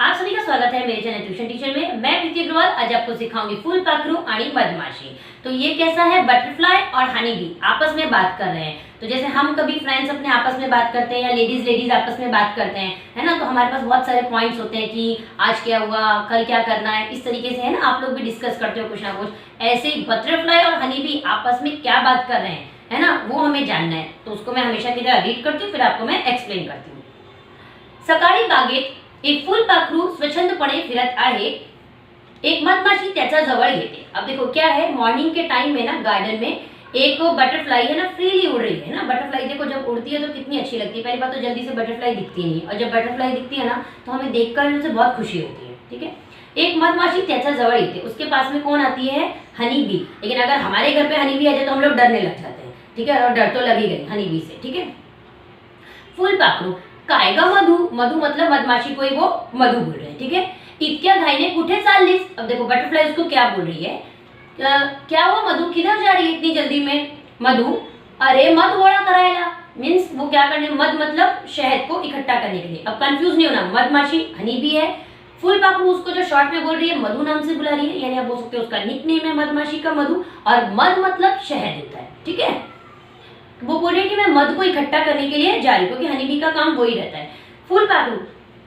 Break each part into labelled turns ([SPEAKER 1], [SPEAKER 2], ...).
[SPEAKER 1] आप सभी का स्वागत है मेरे चैनल ट्यूशन टीचर में। मैं प्रीति अग्रवाल आज आपको सिखाऊंगी फुलपाखरू आणि मधमाशी। तो ये कैसा है, बटरफ्लाई और हनी बी आपस में बात कर रहे हैं। तो जैसे हम कभी फ्रेंड्स अपने आपस में बात करते हैं या लेडीज आपस में बात करते हैं, है ना, तो हमारे पास बहुत सारे पॉइंट्स होते हैं कि आज क्या हुआ, कल क्या करना है, इस तरीके से, है ना, आप लोग भी डिस्कस करते हो कुछ ना कुछ। ऐसे ही बटरफ्लाई और हनी बी आपस में क्या बात कर रहे हैं, है ना, वो हमें जानना है। तो उसको मैं हमेशा की तरह रीड करती हूँ, फिर आपको मैं एक्सप्लेन करती हूँ। सकाळी बागेत एक फुलपाखरू स्वच्छंदपणे फिरत आहे, एक मधमाशी त्याच्या जवळ येते। अब देखो क्या है, मॉर्निंग के टाइम में ना गार्डन में एक बटरफ्लाई है ना फ्रीली उड़ रही है ना। बटरफ्लाई देखो जब उड़ती है तो कितनी अच्छी लगती है। पहली बात तो जल्दी से बटरफ्लाई दिखती नहीं, और जब बटरफ्लाई दिखती है ना तो हमें देखकर उसे बहुत खुशी होती है। ठीक है, एक मधमाशी त्याच्या जवळ येते, उसके पास में कौन आती है, हनी बी। लेकिन अगर हमारे घर पे हनी बी आ जाए तो हम लोग डरने लग जाते हैं। ठीक है, और डर तो लगी गई हनी बी से। ठीक है, फुलपाखरू काय ग मधु, मधु मतलब मधमाशी को ही वो मधु बोल रहे हैं। ठीक है, इतक्या घाईने कुठे चाललीस। अब देखो बटरफ्लाई उसको क्या बोल रही है, क्या वो मधु किधर जा रही है इतनी जल्दी में। मधु, अरे मध गोळा करायला, मीन्स वो क्या करने, मध मतलब शहद को इकट्ठा करने के लिए। अब कंफ्यूज नहीं होना, मधमाशी हनी बी है, फुलपाखरू उसको जो शॉर्ट में बोल रही है मधु नाम से बुला रही है, यानी आप बोल सकते हो उसका निकनेम है मधमाशी का मधु, और मध मतलब शहद होता है। ठीक है, वो बोल रही है कि मैं मध को इकट्ठा करने के लिए जा रही हूँ, क्योंकि हनी बी का काम वही रहता है। फुलपाखरू,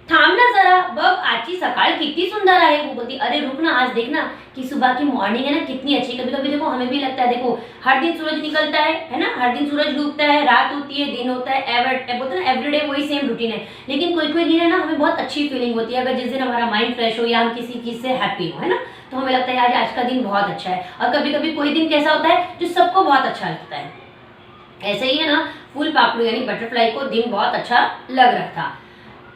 [SPEAKER 1] थांब ना जरा, बघ आजची सकाळ कितनी सुंदर है। वो बोलती, अरे रुक ना, आज देखना कि सुबह की मॉर्निंग है ना कितनी अच्छी। कभी कभी देखो हमें भी लगता है, देखो हर दिन सूरज निकलता है ना, हर दिन सूरज डूबता है, रात होती है, दिन होता है, बोलते ना एवरीडे वही सेम रूटीन है। लेकिन कोई कोई दिन है ना हमें बहुत अच्छी फीलिंग होती है, अगर जिस दिन हमारा माइंड फ्रेश हो या हम किसी चीज से हैप्पी हो, है ना, तो हमें लगता है आज का दिन बहुत अच्छा है। और कभी कभी कोई दिन कैसा होता है जो सबको बहुत अच्छा लगता है। ऐसे ही है ना, फुलपाखरू यानी बटरफ्लाई को दिन बहुत अच्छा लग रहा था।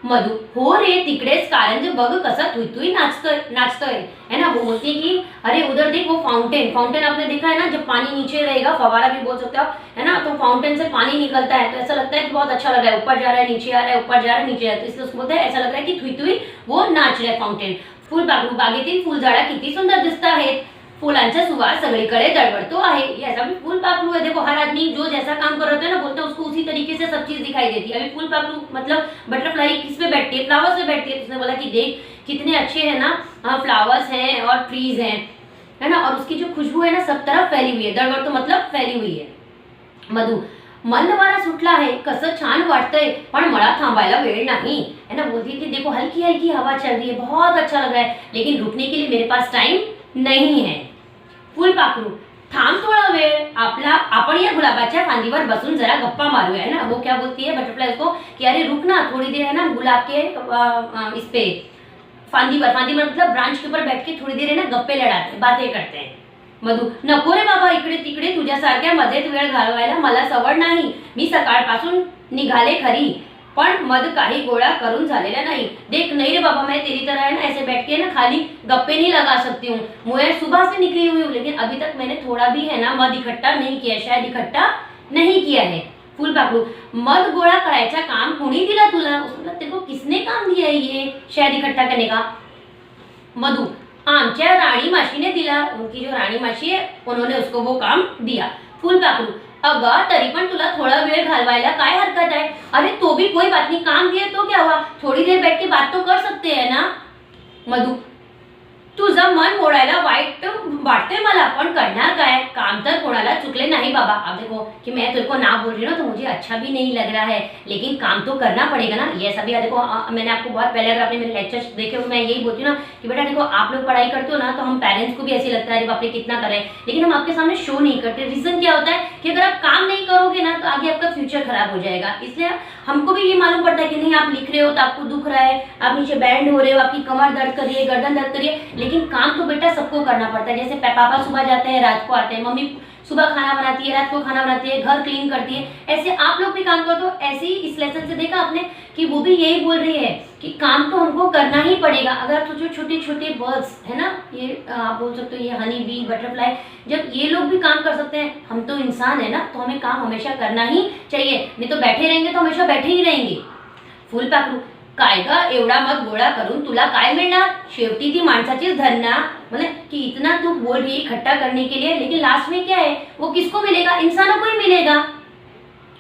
[SPEAKER 1] मधु, हो रे तिकडेच कारंज बघ कसं तुई तुई नाचतोय, है ना। वो बोलती है कि अरे उधर देख वो फाउंटेन, फाउंटेन आपने देखा है ना, जब पानी नीचे रहेगा, फवारा भी बोल सकते हो, है ना, तो फाउंटेन से पानी निकलता है तो ऐसा लगता है कि बहुत अच्छा लग रहा है, ऊपर जा रहा है नीचे आ रहा है, ऊपर जा रहा है नीचे आ रहा है, तो इसलिए उसको बोलते हैं ऐसा लग रहा है कि तुई तुई वो नाच रहा है फाउंटेन। फुलपाखरू, बागेतील फुलझाडा किती सुंदर दिसत आहेत, फुलांचा सुवास सगळीकडे दळदळतो आहे। ये ऐसा भी फुलपाखरू है, देखो हर आदमी जो जैसा काम कर रहा है ना, बोलते हैं उसको उसी तरीके से सब चीज दिखाई देती है। अभी फुलपाखरू मतलब बटरफ्लाई किस पे बैठती है, फ्लावर्स पे बैठती है। उसने बोला कि देख कितने अच्छे हैं ना, फ्लावर्स हैं और ट्रीज हैं, है ना, और उसकी जो खुशबू है ना सब तरफ फैली हुई है। दळदळ तो मतलब फैली हुई है। मधु, मंद वारा सुटला है, कसं छान वाटतंय, पण मला थांबायला वेळ नाही, है ना। बोलती थी देखो हल्की हल्की हवा चल रही है, बहुत अच्छा लग रहा है, लेकिन रुकने के लिए मेरे पास टाइम नहीं है। फुलपाखरू, थांब थोड़ा वेळ, आपण या गुलाबाच्या फांदीवर बसून जरा गप्पा मारूया, है ना। वो क्या बोलती है बटरफ्लाई को कि अरे रुक ना थोड़ी देर, है ना, गुलाब के इस पे फांदी मतलब ब्रांच के ऊपर बैठ के थोड़ी देर है ना गप्पे लढाते, बातें करते हैं। मधु, नको रे बाबा इकडे तिकडे तुझ्यासारख्या मजेत वेळ घालवायला मला सवड नाही, मी सकाळपासून निघाले खरी, पण मध काही गोळा करून झालेला नहीं। देख नहीं रे बाबा, मैं तेरी तरह है ना ऐसे बैठ के ना खाली गप्पे नहीं लगा सकती हूँ, मैं सुबह से निकली हुई हूँ, लेकिन अभी तक मैंने थोड़ा भी है ना मध इकट्ठा नहीं किया, शायद इकट्ठा नहीं किया है। फुलपाखरू, मध गोळा करायचा काम कोणी दिला तुला, उसने तेरे को किसने काम दिया है ये शहद इकट्ठा करने का। मधु, आमच्या राणी माशी ने दिला, उनकी जो राणी माशी है उन्होंने उसको वो काम दिया। फुलपाखरू, अगं तरी पण तुला थोड़ा वेळ घालवायला काय हरकत है, अरे तो भी कोई बात नहीं, काम दिए तो क्या हुआ, थोड़ी देर बैठ के बात तो कर सकते हैं ना। मधु, तुझं मन मोडायला वाईट वाटतंय मला, पण करणार काय, काम तर कोणाला चुकले नहीं बाबा। अब देखो कि मैं तेरे को ना बोल रही हूँ तो मुझे अच्छा भी नहीं लग रहा है, लेकिन काम तो करना पड़ेगा ना। ये सभी देखो मैंने आपको बहुत पहले अगर आपने मेरे लेक्चर्स देखे हो, मैं यही बोलती हूँ ना कि बेटा देखो आप लोग पढ़ाई करते हो ना तो हम पेरेंट्स को भी ऐसे लगता है बाप रे कितना करें, लेकिन हम आपके सामने शो नहीं करते। रीजन क्या होता है कि अगर आप काम नहीं करोगे ना तो आगे आपका फ्यूचर खराब हो जाएगा। इसलिए हमको भी ये मालूम पड़ता है कि नहीं आप लिख रहे हो तो आपको दुख रहा है, आप नीचे बैंड हो रहे हो, आपकी कमर दर्द कर रही है, गर्दन दर्द कर रही है, लेकिन काम तो बेटा सबको करना पड़ता है। जैसे पापा सुबह जाते हैं रात को आते हैं, मम्मी सुबह खाना बनाती है रात को खाना बनाती है, घर क्लीन करती है, ऐसे आप लोग भी काम करो। तो ऐसे ही इस लेसन से देखा आपने कि वो भी यही बोल रही है कि काम तो हमको करना ही पड़ेगा। अगर तो जो छोटे छोटे बर्ड्स है ना, ये आप बोल सकते हो ये हनी बी बटरफ्लाई, जब ये लोग भी काम कर सकते हैं, हम तो इंसान है ना, तो हमें काम हमेशा करना ही चाहिए, नहीं तो बैठे रहेंगे तो हमेशा बैठे ही रहेंगे। फुलपाखरू, काय ग एवढा मध गोळा करून तुला काय मिळणार, शेवटी ती माणसाचीच धरना, मतलब कि इतना तू बोल रही है इकट्ठा करने के लिए, लेकिन लास्ट में क्या है वो किसको मिलेगा, इंसानों को ही मिलेगा।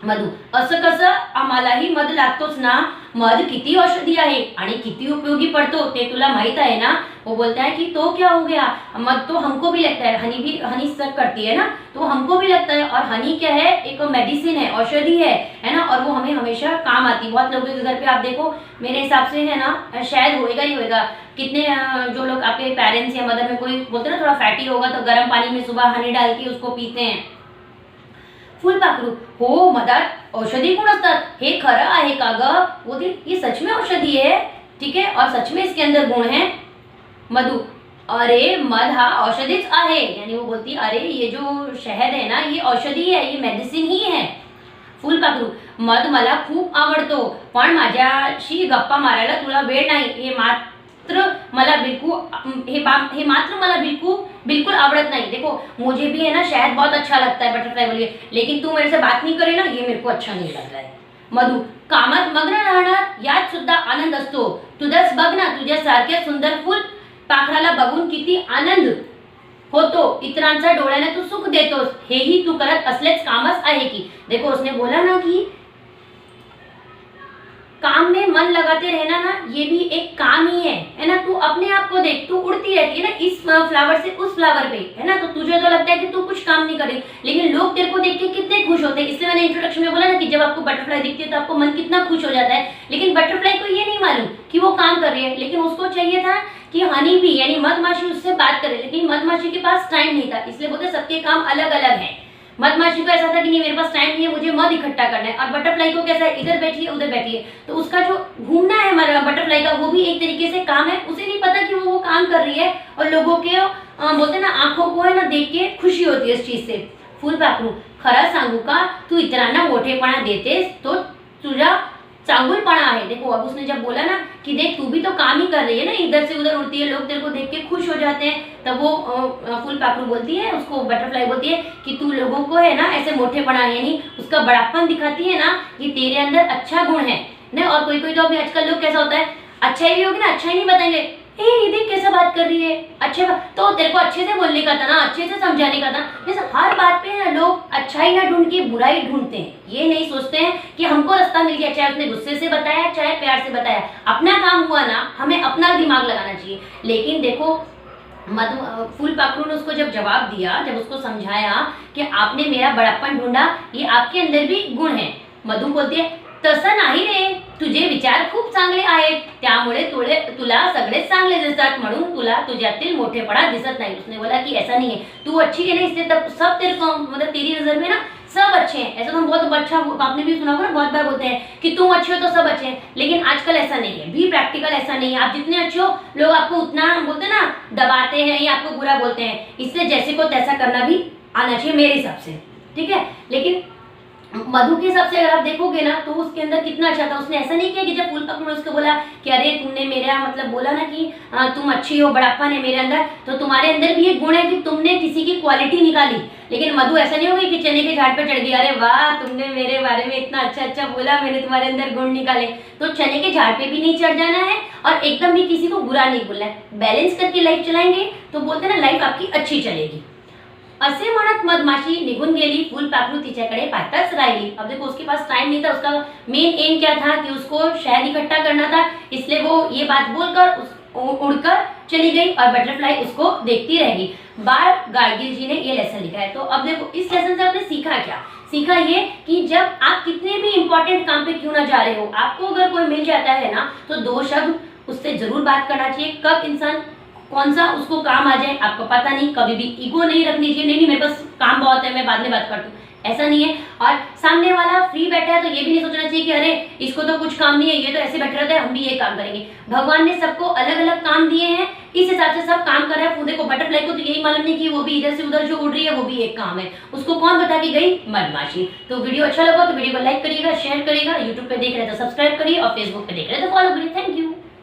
[SPEAKER 1] मधु, असं कसं, आम्हालाही मध लागतोच ना, मध किती औषधी आहे आणि किती उपयोगी पडतो ते तुला माहित आहे ना। वो बोलता है कि तो क्या हो गया, मध तो हमको भी लगता है, हनी सक करती है ना, तो हमको भी लगता है। और हनी क्या है, एक मेडिसिन है, औषधि है ना, और वो हमें हमेशा काम आती है। बहुत लोगों के घर पे आप देखो, मेरे हिसाब से है ना, शायद होएगा ही होएगा। कितने जो लोग आपके पेरेंट्स या मदर में कोई बोलते हैं ना थोड़ा फैटी होगा तो गर्म पानी में सुबह हनी डाल के उसको पीते हैं। फुलपाखरू, हो मधात औषधी गुण असतात, हे खरं आहे का ग? वो ये सच में औषधी है, ठीक है, और सच में इसके अंदर गुण है। मधु, अरे मध हा औषधीच आहे, यानी वो बोलती अरे ये जो शहद है ना ये औषधी है, ये मेडिसिन ही है। फुलपाखरू, मध मला खूप आवडतो पण माझ्याशी गप्पा मारायला तुला वेळ नाही, हे मात्र मला बिल्कुल आवड़त नहीं। देखो मुझे भी है ना शहद बहुत अच्छा लगता है, बटरफ्लाई बोलिए, लेकिन तू मेरे से बात नहीं करे ना, ये मेरे को अच्छा नहीं लग रहा है। मधु, कामात मग्न राहणार यात सुद्धा आनंद असतो, तुझंच बघ ना, तुझ्यासारख्या सुंदर फुल पाखराला बघून किती आनंद होतो, इतरांच्या डोळ्याने तू सुख देतोस, हेही तू करत असलेच कामच आहे की। देखो उसने बोला ना कि काम में मन लगाते रहना ना, ये भी एक काम ही है ना। तू अपने आप को देख, तू उड़ती रहती है ना इस फ्लावर से उस फ्लावर पे, है ना, तो तुझे तो लगता है कि तू कुछ काम नहीं करे, लेकिन लोग तेरे को देख के कितने खुश होते हैं। इसलिए मैंने इंट्रोडक्शन में बोला ना कि जब आपको बटरफ्लाई दिखती है तो आपको मन कितना खुश हो जाता है। लेकिन बटरफ्लाई को ये नहीं मालूम कि वो काम कर रही है, लेकिन उसको चाहिए था कि हनी भी यानी मधमाशी उससे बात करे, लेकिन मधमाशी के पास टाइम नहीं था, इसलिए बोलते सबके काम अलग अलग है। मधमाशी को ऐसा था कि नहीं मेरे पास टाइम नहीं है, मुझे मध इकट्ठा करना है, और बटरफ्लाई को कैसा है, इधर बैठिए उधर बैठिए, तो उसका जो घूमना है हमारा बटरफ्लाई का वो भी एक तरीके से काम है। उसे नहीं पता कि वो काम कर रही है, और लोगों के बोलते ना आंखों को है ना देख के खुशी होती है इस चीज से। फुलपाखरू, खरं सांगू का, तू इतरांना मोठेपणा देतेस तो तुझा चांगुलपणा है। देखो अब उसने जब बोला ना कि देख तू भी तो काम ही कर रही है ना, इधर से उधर उड़ती है, लोग तेरे को देख के खुश हो जाते हैं, तब वो फुलपाखरू बोलती है, उसको बटरफ्लाई बोलती है कि तू लोगों को है ना ऐसे मोटेपना यानी उसका बड़ापन दिखाती है ना, कि तेरे अंदर अच्छा गुण है ना। और कोई कोई तो अभी आजकल लोग कैसा होता है, अच्छा ही होगी ना, अच्छा ही नहीं बताएंगे, ये देख कैसा बात कर रही है, अच्छे तो तेरे को अच्छे से बोलने का था ना, अच्छे से समझाने का था। जैसे हर बात पे ना लोग अच्छाई ना ढूंढ के बुराई ढूंढते हैं, ये नहीं सोचते हैं कि हमको रास्ता मिल गया, चाहे उसने गुस्से से बताया चाहे प्यार से बताया, अपना काम हुआ ना, हमें अपना दिमाग लगाना चाहिए। लेकिन देखो फुलपाखरू ने उसको जब जवाब दिया, जब उसको समझाया कि आपने मेरा बड़प्पन ढूंढा, ये आपके अंदर भी गुण है। मधु बोलती है तसं नाही रे, तुझे विचार खूप चांगले आहेत, त्यामुळे तुला सगळे चांगले दिसतात, म्हणून तुला तुझ्यातील मोठेपणा दिसत नाही। उसने बोला कि ऐसा नहीं है, तू अच्छी है ना इसलिए तब सब तेरे को मतलब तेरी नजर में ना सब अच्छे हैं। ऐसा तो हम बहुत अच्छा आपने भी सुना होगा ना, बहुत बार बोलते हैं कि तुम अच्छे हो तो सब अच्छे हैं, लेकिन आजकल ऐसा नहीं है, भी प्रैक्टिकल ऐसा नहीं है। आप जितने अच्छे हो लोग आपको उतना बोलते हैं ना, दबाते हैं या आपको बुरा बोलते हैं, इससे जैसे को तैसा करना भी आना चाहिए मेरे हिसाब से, ठीक है। लेकिन मधु के हिसाब से अगर आप देखोगे ना तो उसके अंदर कितना अच्छा था। उसने ऐसा नहीं किया कि जब फुलपाखरू ने उसको बोला कि अरे तुमने मेरा मतलब बोला ना कि तुम अच्छी हो, बड़प्पन है मेरे अंदर, तो तुम्हारे अंदर भी एक गुण है कि तुमने किसी की क्वालिटी निकाली। लेकिन मधु ऐसा नहीं होगी कि चने के झाड़ पे चढ़ गई, अरे वाह तुमने मेरे बारे में इतना अच्छा अच्छा बोला, मैंने तुम्हारे अंदर गुण निकाले। तो चने के झाड़ पे भी नहीं चढ़ जाना है और एकदम भी किसी को बुरा नहीं बोलना है, बैलेंस करके लाइफ चलाएंगे तो बोलते ना लाइफ आपकी अच्छी चलेगी। असे म्हणत मधमाशी निघून गेली, फुलपाखरू तिच्याकडे पाहतच राहिली। अब देखो उसके पास टाइम नहीं था, उसका मेन एम क्या था कि उसको शहद इकट्ठा करना था, इसलिए वो ये बात बोलकर उड़कर चली गई और बटरफ्लाई उसको देखती रहेगी। बाल गाडगिल जी ने ये लेसन लिखा है। तो अब देखो इस लेसन से आपने सीखा क्या? सीखा ये कि जब आप कितने भी इंपॉर्टेंट काम पे क्यों ना जा रहे हो, आपको अगर कोई मिल जाता है ना तो 2 शब्द उससे जरूर बात करना चाहिए। कब इंसान कौन सा उसको काम आ जाए आपको पता नहीं, कभी भी ईगो नहीं रखनी चाहिए, नहीं मेरे पास काम बहुत है मैं बाद में बात करती हूँ, ऐसा नहीं है। और सामने वाला फ्री बैठा है तो ये भी नहीं सोचना चाहिए कि अरे इसको तो कुछ काम नहीं है, ये तो ऐसे बैठे रहता है, हम भी ये काम करेंगे। भगवान ने सबको अलग अलग काम दिए हैं, इस हिसाब से सब काम कर रहा है। देखो बटरफ्लाई को तो यही मालूम नहीं कि वो भी इधर से उधर जो उड़ रही है वो भी एक काम है, उसको कौन बता के गई? मधमाशी। तो वीडियो अच्छा लगा तो वीडियो को लाइक करिएगा, शेयर करिएगा, यूट्यूब पे देख रहे तो सब्सक्राइब करिए और फेसबुक पे देख रहे तो फॉलो करिए। Thank you.